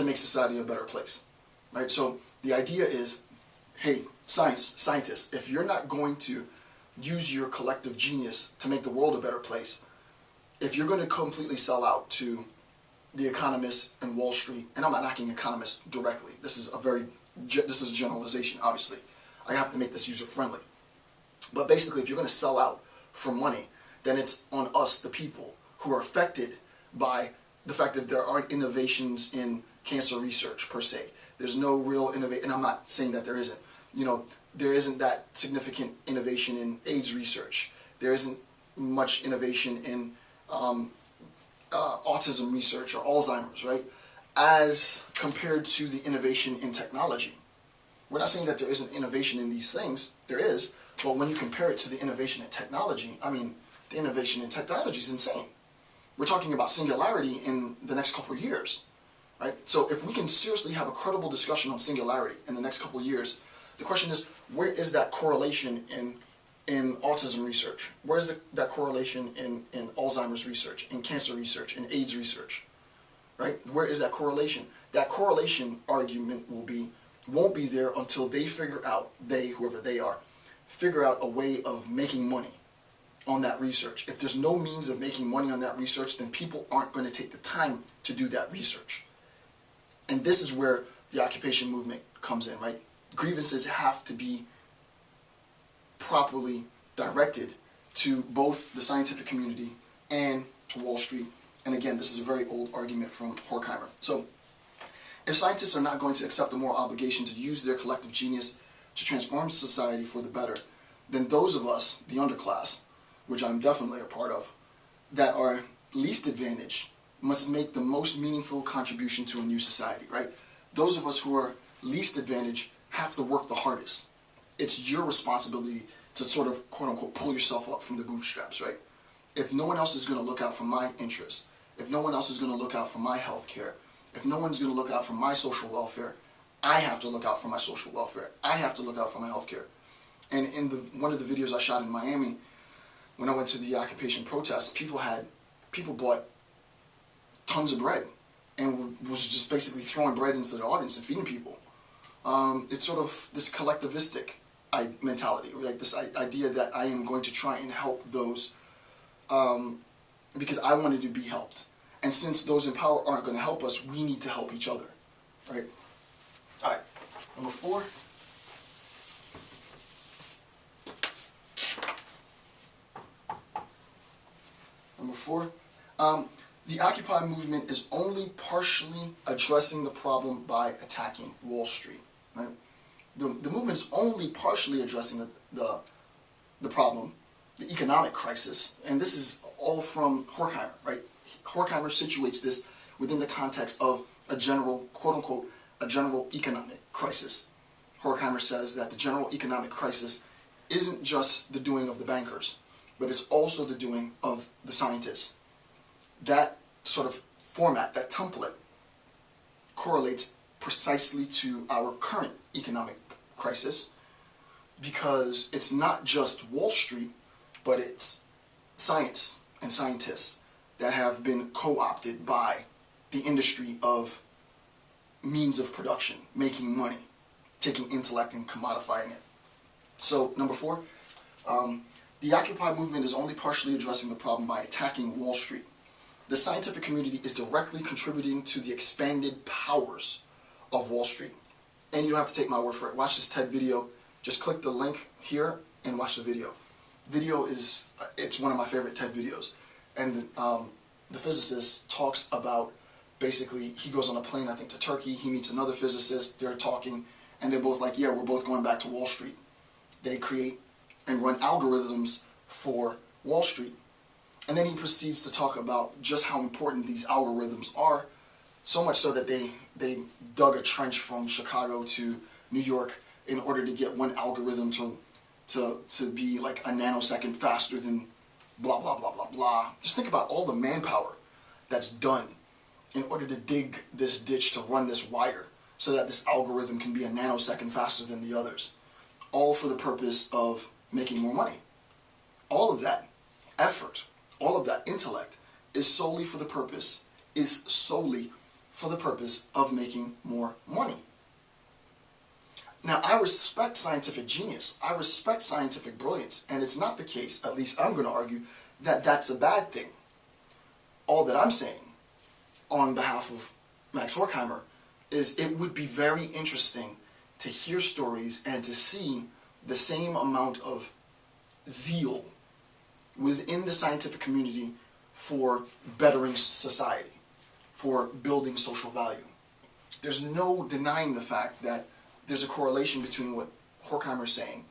to make society a better place, right? So the idea is, hey, scientists, if you're not going to use your collective genius to make the world a better place, if you're going to completely sell out to the economists and Wall Street, and I'm not knocking economists directly, this is a generalization, obviously. I have to make this user-friendly. But basically, if you're going to sell out for money, then it's on us, the people, who are affected by the fact that there aren't innovations in cancer research, per se. There's no real innovation, and I'm not saying that there isn't. You know, there isn't that significant innovation in AIDS research. There isn't much innovation in autism research or Alzheimer's, right? As compared to the innovation in technology. We're not saying that there isn't innovation in these things. There is, but when you compare it to the innovation in technology, I mean, the innovation in technology is insane. We're talking about singularity in the next couple of years, right? So if we can seriously have a credible discussion on singularity in the next couple of years, the question is, where is that correlation in autism research? Where is that correlation in Alzheimer's research, in cancer research, in AIDS research, right? Where is that correlation? That correlation argument won't be there until they figure out, whoever they are, figure out a way of making money on that research. If there's no means of making money on that research, then people aren't going to take the time to do that research. And this is where the occupation movement comes in, right? Grievances have to be properly directed to both the scientific community and to Wall Street. And again, this is a very old argument from Horkheimer. So, if scientists are not going to accept the moral obligation to use their collective genius to transform society for the better, then those of us, the underclass, which I'm definitely a part of, that are least advantaged, must make the most meaningful contribution to a new society, right? Those of us who are least advantaged have to work the hardest. It's your responsibility to sort of, quote-unquote, pull yourself up from the bootstraps, right? If no one else is going to look out for my interests, if no one else is going to look out for my health care, if no one's going to look out for my social welfare, I have to look out for my social welfare. I have to look out for my health care. And in one of the videos I shot in Miami, when I went to the occupation protests, people bought tons of bread and was just basically throwing bread into the audience and feeding people. It's sort of this collectivistic mentality, like this idea that I am going to try and help those because I wanted to be helped. And since those in power aren't going to help us, we need to help each other, right? All right, number 4. Number 4, the Occupy movement is only partially addressing the problem by attacking Wall Street, right? The movement is only partially addressing the problem, the economic crisis, and this is all from Horkheimer, right? Horkheimer situates this within the context of a general, quote-unquote, a general economic crisis. Horkheimer says that the general economic crisis isn't just the doing of the bankers, but it's also the doing of the scientists. That sort of format, that template, correlates precisely to our current economic crisis because it's not just Wall Street, but it's science and scientists that have been co-opted by the industry of means of production, making money, taking intellect and commodifying it. So, number 4, the Occupy movement is only partially addressing the problem by attacking Wall Street. The scientific community is directly contributing to the expanded powers of Wall Street. And you don't have to take my word for it. Watch this TED video. Just click the link here and watch the video. Video is, it's one of my favorite TED videos. And the physicist talks about, basically, he goes on a plane, I think, to Turkey. He meets another physicist. They're talking. And they're both like, yeah, we're both going back to Wall Street. They create and run algorithms for Wall Street. And then he proceeds to talk about just how important these algorithms are, so much so that they dug a trench from Chicago to New York in order to get one algorithm to be like a nanosecond faster than blah, blah, blah, blah, blah. Just think about all the manpower that's done in order to dig this ditch to run this wire so that this algorithm can be a nanosecond faster than the others. All for the purpose of making more money. All of that effort, all of that intellect is solely for the purpose, is solely for the purpose of making more money. Now, I respect scientific genius. I respect scientific brilliance. And it's not the case, at least I'm going to argue, that that's a bad thing. All that I'm saying, on behalf of Max Horkheimer, is it would be very interesting to hear stories and to see the same amount of zeal within the scientific community for bettering society, for building social value. There's no denying the fact that there's a correlation between what Horkheimer is saying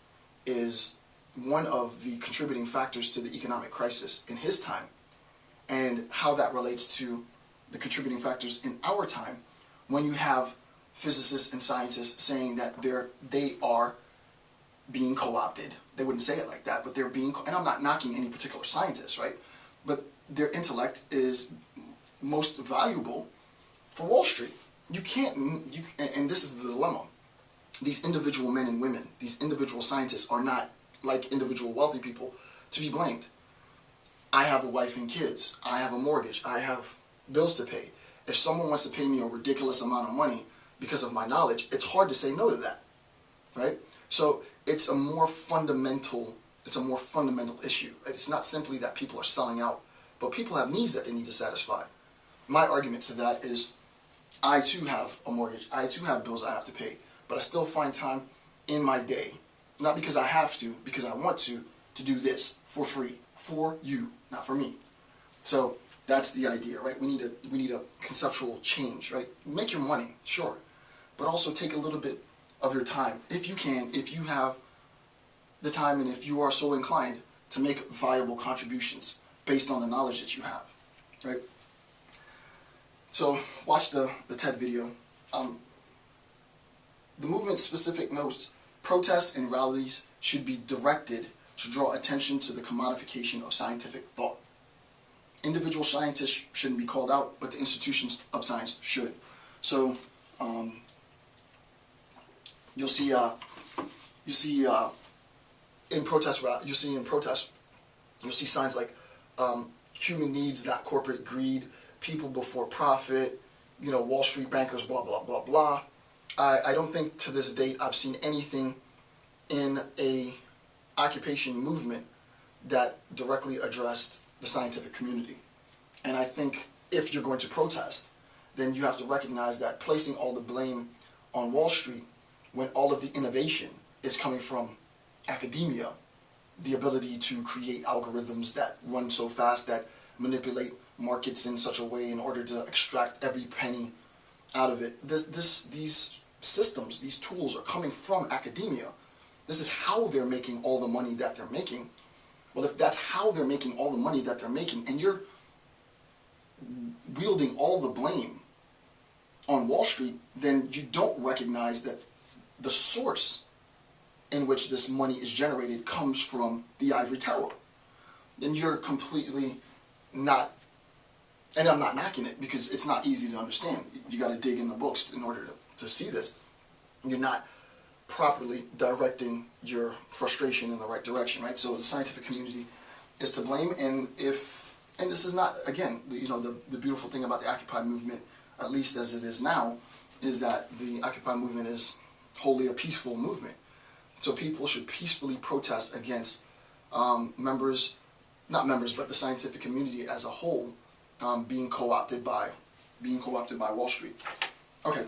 is one of the contributing factors to the economic crisis in his time, and how that relates to the contributing factors in our time when you have physicists and scientists saying that they are being co-opted. They wouldn't say it like that, but they're being, and I'm not knocking any particular scientist, right? But their intellect is most valuable for Wall Street. You can't, and this is the dilemma. These individual men and women, these individual scientists are not, like individual wealthy people, to be blamed. I have a wife and kids. I have a mortgage. I have bills to pay. If someone wants to pay me a ridiculous amount of money because of my knowledge, it's hard to say no to that, right? So it's a more fundamental issue. Right? It's not simply that people are selling out, but people have needs that they need to satisfy. My argument to that is, I too have a mortgage. I too have bills I have to pay, but I still find time in my day, not because I have to, because I want to do this for free, for you, not for me. So that's the idea, right? We need a conceptual change, right? Make your money, sure, but also take a little bit of your time, if you can, if you have the time and if you are so inclined to make viable contributions based on the knowledge that you have, right? So watch the TED video. The movement's specific notes: protests and rallies should be directed to draw attention to the commodification of scientific thought. Individual scientists shouldn't be called out, but the institutions of science should. So you'll see in protest, you'll see signs like human needs, not corporate greed, people before profit, Wall Street bankers, blah, blah, blah, blah. I don't think to this date I've seen anything in a occupation movement that directly addressed the scientific community. And I think if you're going to protest, then you have to recognize that placing all the blame on Wall Street when all of the innovation is coming from academia, the ability to create algorithms that run so fast that manipulate markets in such a way in order to extract every penny out of it. These systems, these tools are coming from academia. This is how they're making all the money that they're making. Well, if that's how they're making all the money that they're making, and you're wielding all the blame on Wall Street, then you don't recognize that the source in which this money is generated comes from the ivory tower. Then you're completely not, and I'm not knocking it because it's not easy to understand. You got to dig in the books in order to see this. You're not properly directing your frustration in the right direction, right? So the scientific community is to blame, and this is not, again, the beautiful thing about the Occupy movement, at least as it is now, is that the Occupy movement is wholly a peaceful movement. So people should peacefully protest against not members, but the scientific community as a whole being co-opted by Wall Street. Okay.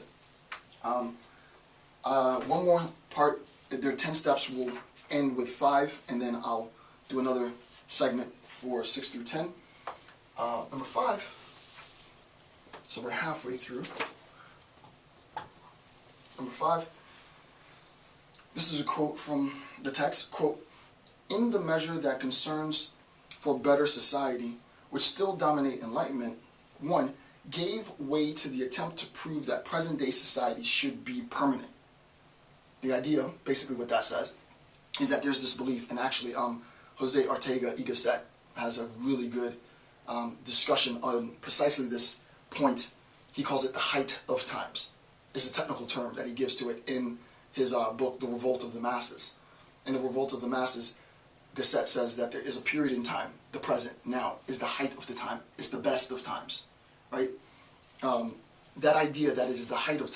One more part. There are 10 steps. We'll end with 5, and then I'll do another segment for 6 through 10. Number 5. So we're halfway through. Number 5. This is a quote from the text. Quote, "In the measure that concerns for better society, which still dominate enlightenment, one gave way to the attempt to prove that present-day society should be permanent." The idea, basically what that says, is that there's this belief, and actually Jose Ortega y Gasset has a really good discussion on precisely this point. He calls it the height of times. It's a technical term that he gives to it in his book, The Revolt of the Masses. In The Revolt of the Masses, Gasset says that there is a period in time, the present, now, is the height of the time, it's the best of times, right? that idea that it is the height of